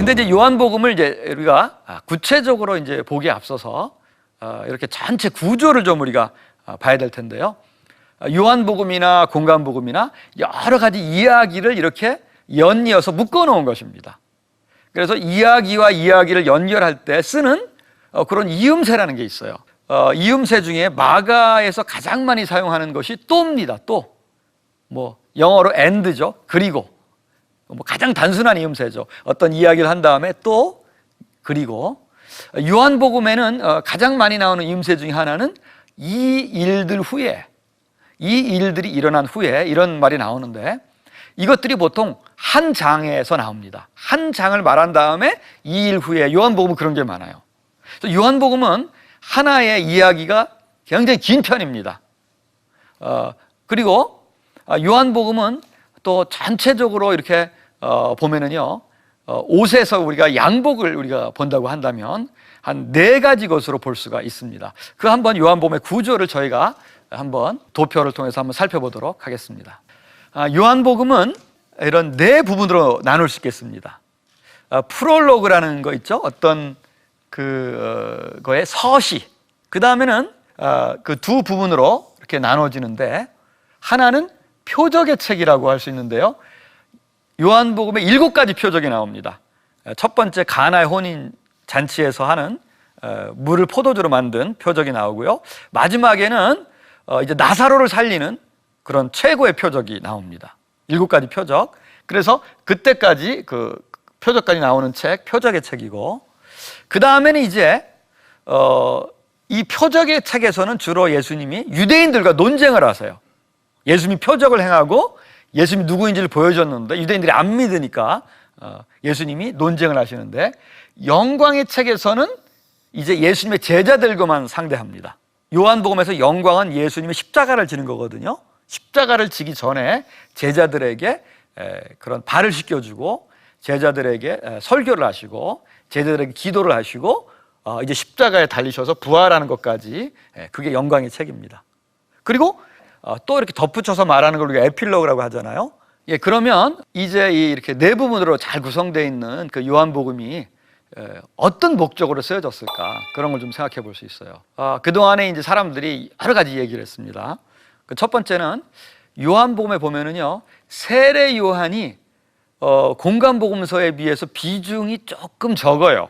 근데 이제 요한복음을 이제 우리가 구체적으로 이제 보기에 앞서서 이렇게 전체 구조를 좀 우리가 봐야 될 텐데요. 요한복음이나 공관복음이나 여러 가지 이야기를 이렇게 연이어서 묶어 놓은 것입니다. 그래서 이야기와 이야기를 연결할 때 쓰는 그런 이음새라는 게 있어요. 이음새 중에 마가에서 가장 많이 사용하는 것이 또입니다. 또. 뭐 영어로 and죠. 그리고. 뭐 가장 단순한 이음새죠. 어떤 이야기를 한 다음에 또, 그리고. 요한복음에는 가장 많이 나오는 이음새 중에 하나는 이 일들 후에, 이 일들이 일어난 후에, 이런 말이 나오는데, 이것들이 보통 한 장에서 나옵니다. 한 장을 말한 다음에 이 일 후에, 요한복음은 그런 게 많아요. 그래서 요한복음은 하나의 이야기가 굉장히 긴 편입니다. 그리고 요한복음은 또 전체적으로 이렇게 보면은요, 옷에서 우리가 양복을 우리가 본다고 한다면 한 4가지 것으로 볼 수가 있습니다. 그 한번 요한복음의 구조를 저희가 한번 도표를 통해서 한번 살펴보도록 하겠습니다. 요한복음은 이런 4부분으로 나눌 수 있겠습니다. 프롤로그라는 거 있죠? 어떤 그거의 서시. 그 다음에는 그 2부분으로 이렇게 나눠지는데, 하나는 표적의 책이라고 할 수 있는데요. 요한복음에 7가지 표적이 나옵니다. 첫 번째 가나의 혼인 잔치에서 하는 물을 포도주로 만든 표적이 나오고요. 마지막에는 이제 나사로를 살리는 그런 최고의 표적이 나옵니다. 7가지 표적. 그래서 그때까지 그 표적까지 나오는 책, 표적의 책이고, 그 다음에는 이제 이 표적의 책에서는 주로 예수님이 유대인들과 논쟁을 하세요. 예수님이 표적을 행하고 예수님이 누구인지를 보여줬는데 유대인들이 안 믿으니까 예수님이 논쟁을 하시는데, 영광의 책에서는 이제 예수님의 제자들과만 상대합니다. 요한복음에서 영광은 예수님이 십자가를 지는 거거든요. 십자가를 지기 전에 제자들에게 그런 발을 씻겨주고, 제자들에게 설교를 하시고, 제자들에게 기도를 하시고, 이제 십자가에 달리셔서 부활하는 것까지, 그게 영광의 책입니다. 그리고 또 이렇게 덧붙여서 말하는 걸 우리가 에필로그라고 하잖아요. 예, 그러면 이제 이렇게 4부분으로 잘 구성되어 있는 그 요한복음이 어떤 목적으로 쓰여졌을까, 그런 걸 좀 생각해 볼 수 있어요. 그동안에 이제 사람들이 여러 가지 얘기를 했습니다. 그 첫 번째는 요한복음에 보면은요, 세례 요한이 공관복음서에 비해서 비중이 조금 적어요.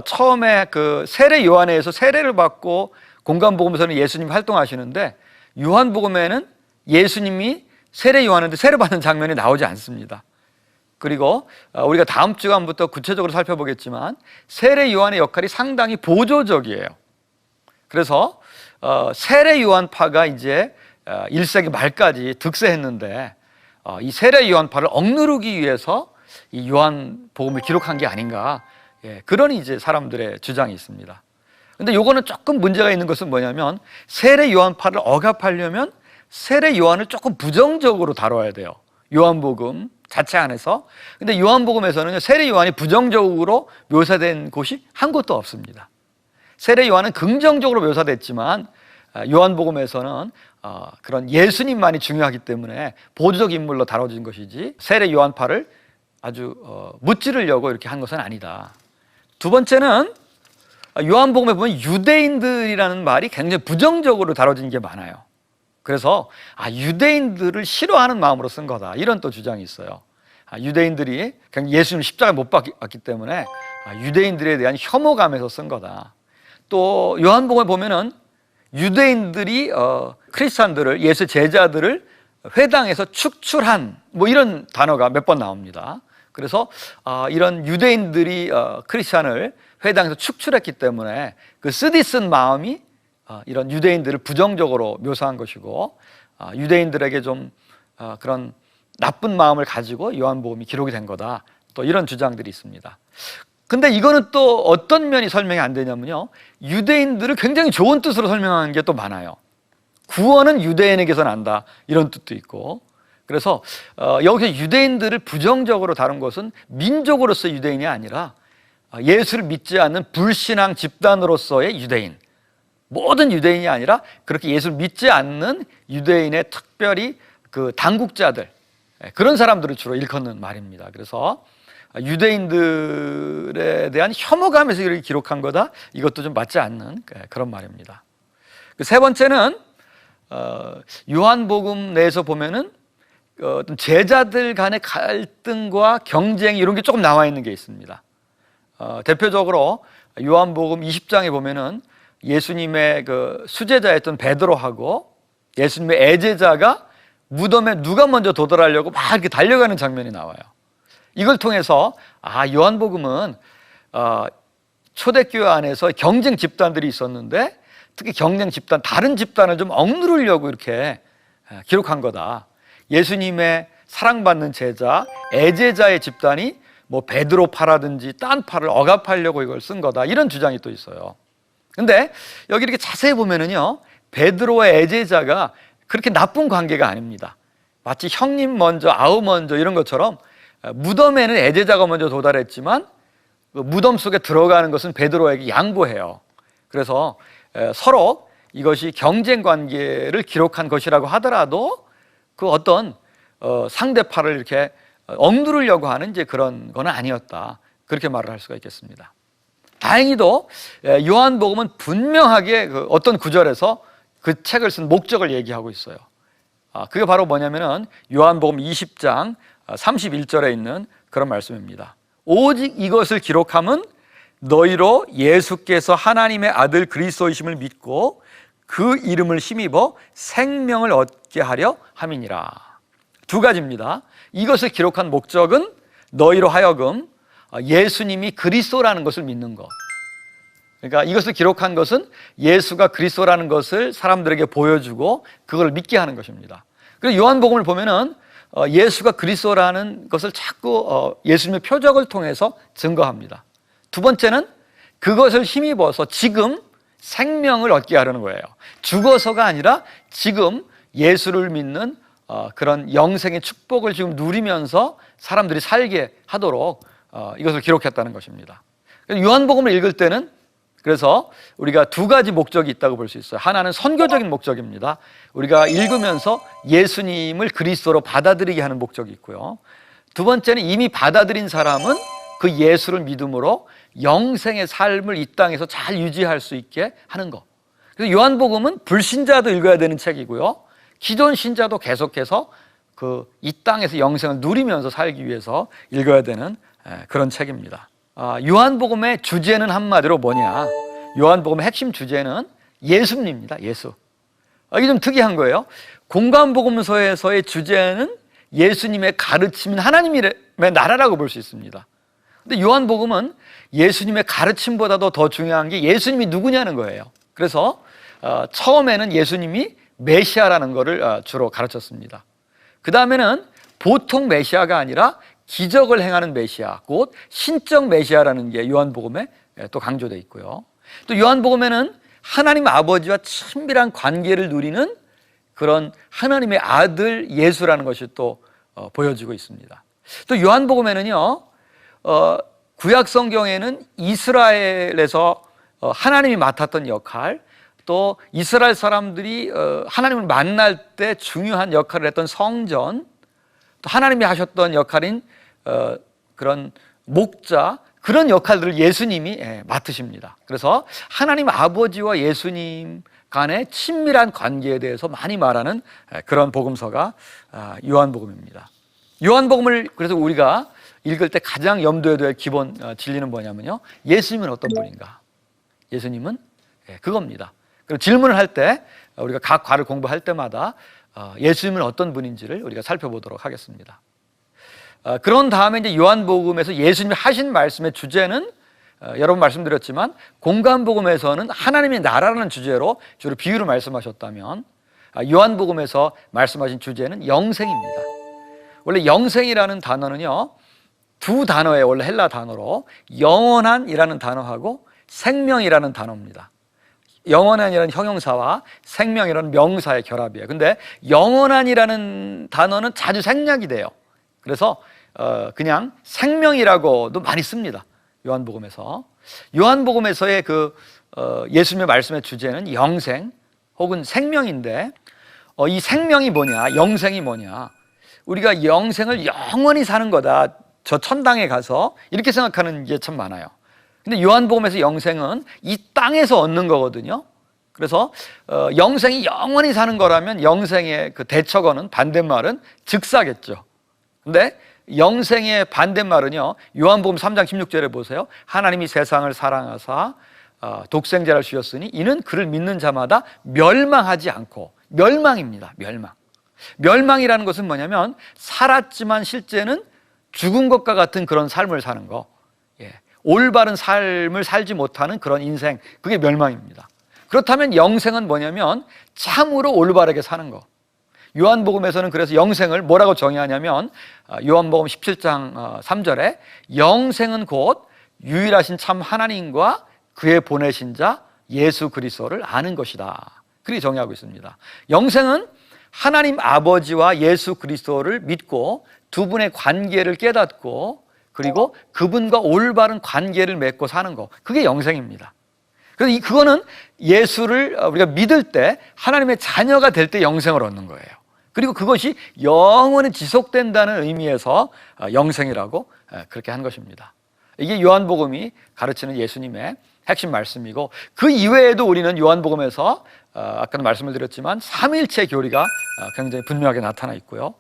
처음에 그 세례 요한에 의해서 세례를 받고 공관복음서는 예수님 활동하시는데, 요한복음에는 예수님이 세례 요한한테 세례받는 장면이 나오지 않습니다. 그리고 우리가 다음 주간부터 구체적으로 살펴보겠지만 세례 요한의 역할이 상당히 보조적이에요. 그래서 세례 요한파가 이제 1세기 말까지 득세했는데, 이 세례 요한파를 억누르기 위해서 이 요한복음을 기록한 게 아닌가, 그런 이제 사람들의 주장이 있습니다. 근데 요거는 조금 문제가 있는 것은 뭐냐면, 세례 요한파를 억압하려면 세례 요한을 조금 부정적으로 다뤄야 돼요. 요한복음 자체 안에서. 근데 요한복음에서는 세례 요한이 부정적으로 묘사된 곳이 한 곳도 없습니다. 세례 요한은 긍정적으로 묘사됐지만 요한복음에서는 그런 예수님만이 중요하기 때문에 보조적 인물로 다뤄진 것이지, 세례 요한파를 아주 무찌르려고 이렇게 한 것은 아니다. 두 번째는 요한복음에 보면 유대인들이라는 말이 굉장히 부정적으로 다뤄진 게 많아요. 그래서 유대인들을 싫어하는 마음으로 쓴 거다, 이런 또 주장이 있어요. 유대인들이 예수님 십자가에 못 박았기 때문에 유대인들에 대한 혐오감에서 쓴 거다. 또 요한복음에 보면은 유대인들이 크리스찬들을, 예수 제자들을 회당에서 축출한, 뭐 이런 단어가 몇 번 나옵니다. 그래서 이런 유대인들이 크리스찬을 회당에서 축출했기 때문에 그 쓰디쓴 마음이 이런 유대인들을 부정적으로 묘사한 것이고, 유대인들에게 좀 그런 나쁜 마음을 가지고 요한복음이 기록이 된 거다, 또 이런 주장들이 있습니다. 근데 이거는 또 어떤 면이 설명이 안 되냐면요, 유대인들을 굉장히 좋은 뜻으로 설명하는 게 또 많아요. 구원은 유대인에게서 난다, 이런 뜻도 있고. 그래서 여기서 유대인들을 부정적으로 다룬 것은 민족으로서 유대인이 아니라 예수를 믿지 않는 불신앙 집단으로서의 유대인, 모든 유대인이 아니라 그렇게 예수를 믿지 않는 유대인의 특별히 그 당국자들, 그런 사람들을 주로 일컫는 말입니다. 그래서 유대인들에 대한 혐오감에서 이렇게 기록한 거다, 이것도 좀 맞지 않는 그런 말입니다. 세 번째는 요한복음 내에서 보면은 어떤 제자들 간의 갈등과 경쟁, 이런 게 조금 나와 있는 게 있습니다. 대표적으로 요한복음 20장에 보면은 예수님의 그 수제자였던 베드로하고 예수님의 애제자가 무덤에 누가 먼저 도달하려고 막 이렇게 달려가는 장면이 나와요. 이걸 통해서 요한복음은 초대교회 안에서 경쟁 집단들이 있었는데, 특히 경쟁 집단, 다른 집단을 좀 억누르려고 이렇게 기록한 거다. 예수님의 사랑받는 제자, 애제자의 집단이 뭐 베드로파라든지 딴 파를 억압하려고 이걸 쓴 거다, 이런 주장이 또 있어요. 근데 여기 이렇게 자세히 보면은요, 베드로와 애제자가 그렇게 나쁜 관계가 아닙니다. 마치 형님 먼저 아우 먼저 이런 것처럼 무덤에는 애제자가 먼저 도달했지만 그 무덤 속에 들어가는 것은 베드로에게 양보해요. 그래서 서로 이것이 경쟁 관계를 기록한 것이라고 하더라도 그 어떤 상대파를 이렇게 억누르려고 하는 이제 그런 건 아니었다, 그렇게 말을 할 수가 있겠습니다. 다행히도 요한복음은 분명하게 그 어떤 구절에서 그 책을 쓴 목적을 얘기하고 있어요. 그게 바로 뭐냐면은 요한복음 20장 31절에 있는 그런 말씀입니다. 오직 이것을 기록함은 너희로 예수께서 하나님의 아들 그리스도이심을 믿고 그 이름을 힘입어 생명을 얻게 하려 함이니라. 두 가지입니다. 이것을 기록한 목적은 너희로 하여금 예수님이 그리스도라는 것을 믿는 것. 그러니까 이것을 기록한 것은 예수가 그리스도라는 것을 사람들에게 보여주고 그걸 믿게 하는 것입니다. 그래서 요한복음을 보면은 예수가 그리스도라는 것을 자꾸 예수님의 표적을 통해서 증거합니다. 두 번째는 그것을 힘입어서 지금 생명을 얻게 하려는 거예요. 죽어서가 아니라 지금 예수를 믿는 그런 영생의 축복을 지금 누리면서 사람들이 살게 하도록 이것을 기록했다는 것입니다. 요한복음을 읽을 때는 그래서 우리가 두 가지 목적이 있다고 볼 수 있어요. 하나는 선교적인 목적입니다. 우리가 읽으면서 예수님을 그리스도로 받아들이게 하는 목적이 있고요. 두 번째는 이미 받아들인 사람은 그 예수를 믿음으로 영생의 삶을 이 땅에서 잘 유지할 수 있게 하는 것. 그래서 요한복음은 불신자도 읽어야 되는 책이고요, 기존 신자도 계속해서 이 땅에서 영생을 누리면서 살기 위해서 읽어야 되는 그런 책입니다. 요한복음의 주제는 한마디로 뭐냐? 요한복음의 핵심 주제는 예수입니다. 예수. 이게 좀 특이한 거예요. 공관복음서에서의 주제는 예수님의 가르침인 하나님의 나라라고 볼 수 있습니다. 근데 요한복음은 예수님의 가르침보다도 더 중요한 게 예수님이 누구냐는 거예요. 그래서 처음에는 예수님이 메시아라는 것을 주로 가르쳤습니다. 그 다음에는 보통 메시아가 아니라 기적을 행하는 메시아, 곧 신적 메시아라는 게 요한복음에 또 강조되어 있고요. 또 요한복음에는 하나님 아버지와 친밀한 관계를 누리는 그런 하나님의 아들 예수라는 것이 또 보여지고 있습니다. 또 요한복음에는요, 구약 성경에는 이스라엘에서 하나님이 맡았던 역할, 또 이스라엘 사람들이 하나님을 만날 때 중요한 역할을 했던 성전, 또 하나님이 하셨던 역할인 그런 목자, 그런 역할들을 예수님이 맡으십니다. 그래서 하나님 아버지와 예수님 간의 친밀한 관계에 대해서 많이 말하는 그런 복음서가 요한복음입니다. 요한복음을 그래서 우리가 읽을 때 가장 염두에 둬야 할 기본 진리는 뭐냐면요, 예수님은 어떤 분인가? 예수님은 그겁니다. 그리고 질문을 할 때 우리가 각 과를 공부할 때마다 예수님은 어떤 분인지를 우리가 살펴보도록 하겠습니다. 그런 다음에 이제 요한복음에서 예수님이 하신 말씀의 주제는 여러 번 말씀드렸지만 공관복음에서는 하나님의 나라라는 주제로 주로 비유를 말씀하셨다면 요한복음에서 말씀하신 주제는 영생입니다. 원래 영생이라는 단어는요, 두 단어의 원래 헬라 단어로 영원한이라는 단어하고 생명이라는 단어입니다. 영원한이라는 형용사와 생명이라는 명사의 결합이에요. 근데 영원한이라는 단어는 자주 생략이 돼요. 그래서 그냥 생명이라고도 많이 씁니다. 요한복음에서. 요한복음에서의 예수님의 말씀의 주제는 영생 혹은 생명인데 이 생명이 뭐냐, 영생이 뭐냐? 우리가 영생을 영원히 사는 거다, 저 천당에 가서, 이렇게 생각하는 게 참 많아요. 근데 요한복음에서 영생은 이 땅에서 얻는 거거든요. 그래서 영생이 영원히 사는 거라면 영생의 그 대처어는, 반대말은 즉사겠죠. 근데 영생의 반대말은요, 요한복음 3장 16절에 보세요. 하나님이 세상을 사랑하사 독생자를 주셨으니 이는 그를 믿는 자마다 멸망하지 않고, 멸망입니다. 멸망이라는 것은 뭐냐면 살았지만 실제는 죽은 것과 같은 그런 삶을 사는 거, 올바른 삶을 살지 못하는 그런 인생, 그게 멸망입니다. 그렇다면 영생은 뭐냐면 참으로 올바르게 사는 거. 요한복음에서는 그래서 영생을 뭐라고 정의하냐면 요한복음 17장 3절에 영생은 곧 유일하신 참 하나님과 그의 보내신 자 예수 그리스도를 아는 것이다, 그렇게 정의하고 있습니다. 영생은 하나님 아버지와 예수 그리스도를 믿고 두 분의 관계를 깨닫고, 그리고 그분과 올바른 관계를 맺고 사는 거, 그게 영생입니다. 그래서 그거는 예수를 우리가 믿을 때, 하나님의 자녀가 될 때 영생을 얻는 거예요. 그리고 그것이 영원히 지속된다는 의미에서 영생이라고 그렇게 한 것입니다. 이게 요한복음이 가르치는 예수님의 핵심 말씀이고, 그 이외에도 우리는 요한복음에서 아까도 말씀을 드렸지만 삼위일체 교리가 굉장히 분명하게 나타나 있고요.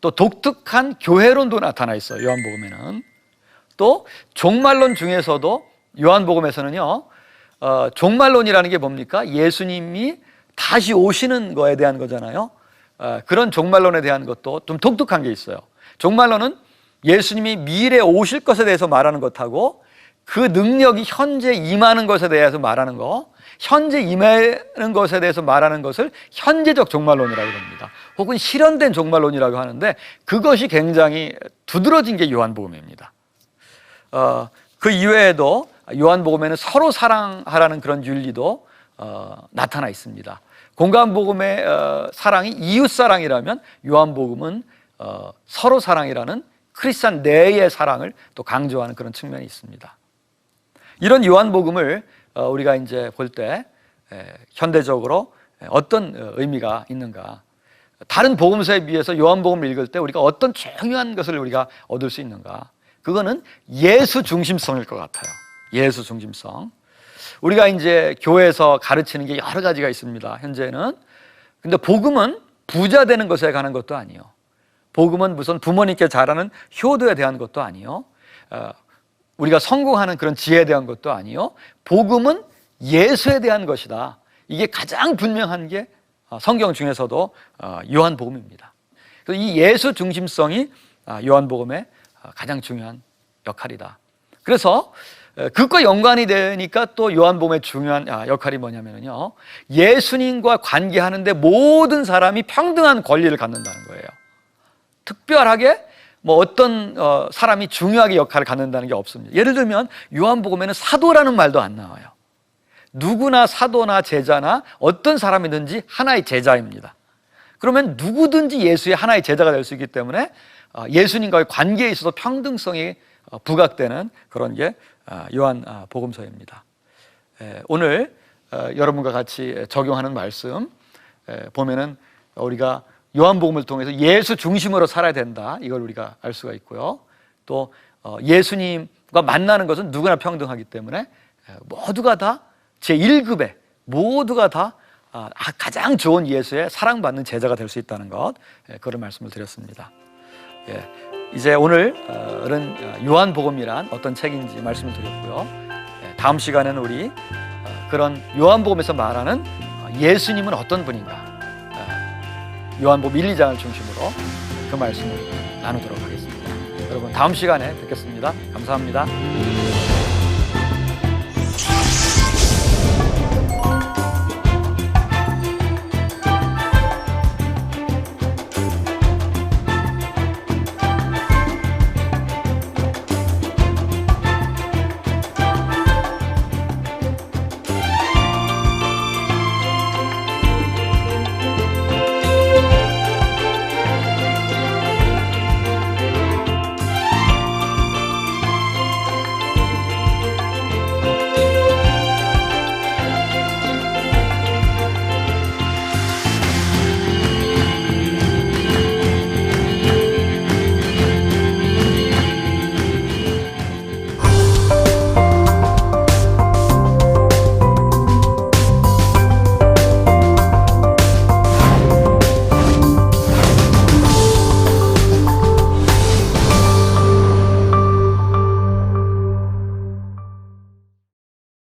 또 독특한 교회론도 나타나 있어요. 요한복음에는. 또 종말론 중에서도 요한복음에서는요, 종말론이라는 게 뭡니까? 예수님이 다시 오시는 거에 대한 거잖아요. 그런 종말론에 대한 것도 좀 독특한 게 있어요. 종말론은 예수님이 미래에 오실 것에 대해서 말하는 것하고, 그 능력이 현재 임하는 것에 대해서 말하는 거, 현재 임하는 것에 대해서 말하는 것을 현재적 종말론이라고 합니다. 혹은 실현된 종말론이라고 하는데, 그것이 굉장히 두드러진 게 요한복음입니다. 그 이외에도 요한복음에는 서로 사랑하라는 그런 윤리도 나타나 있습니다. 공간복음의 사랑이 이웃사랑이라면, 요한복음은 서로 사랑이라는 크리스찬 내의 사랑을 또 강조하는 그런 측면이 있습니다. 이런 요한복음을 우리가 이제 볼 때 현대적으로 어떤 의미가 있는가, 다른 복음서에 비해서 요한복음을 읽을 때 우리가 어떤 중요한 것을 우리가 얻을 수 있는가, 그거는 예수 중심성일 것 같아요. 예수 중심성. 우리가 이제 교회에서 가르치는 게 여러 가지가 있습니다, 현재는. 근데 복음은 부자 되는 것에 관한 것도 아니에요. 복음은 무슨 부모님께 잘하는 효도에 대한 것도 아니에요. 우리가 성공하는 그런 지혜에 대한 것도 아니에요. 복음은 예수에 대한 것이다. 이게 가장 분명한 게 성경 중에서도 요한복음입니다. 그래서 이 예수 중심성이 요한복음의 가장 중요한 역할이다. 그래서 그것과 연관이 되니까 또 요한복음의 중요한 역할이 뭐냐면요, 예수님과 관계하는데 모든 사람이 평등한 권리를 갖는다는 거예요. 특별하게 뭐 어떤 사람이 중요하게 역할을 갖는다는 게 없습니다. 예를 들면 요한복음에는 사도라는 말도 안 나와요. 누구나 사도나 제자나 어떤 사람이든지 하나의 제자입니다. 그러면 누구든지 예수의 하나의 제자가 될 수 있기 때문에 예수님과의 관계에 있어서 평등성이 부각되는 그런 게 요한복음서입니다. 오늘 여러분과 같이 적용하는 말씀 보면은 우리가 요한복음을 통해서 예수 중심으로 살아야 된다, 이걸 우리가 알 수가 있고요. 또 예수님과 만나는 것은 누구나 평등하기 때문에 모두가 다 제1급의, 모두가 다 가장 좋은 예수의 사랑받는 제자가 될 수 있다는 것, 그런 말씀을 드렸습니다. 이제 오늘은 요한복음이란 어떤 책인지 말씀을 드렸고요. 다음 시간에는 우리 그런 요한복음에서 말하는 예수님은 어떤 분인가, 요한복음 1, 2장을 중심으로 그 말씀을 나누도록 하겠습니다. 여러분, 다음 시간에 뵙겠습니다. 감사합니다.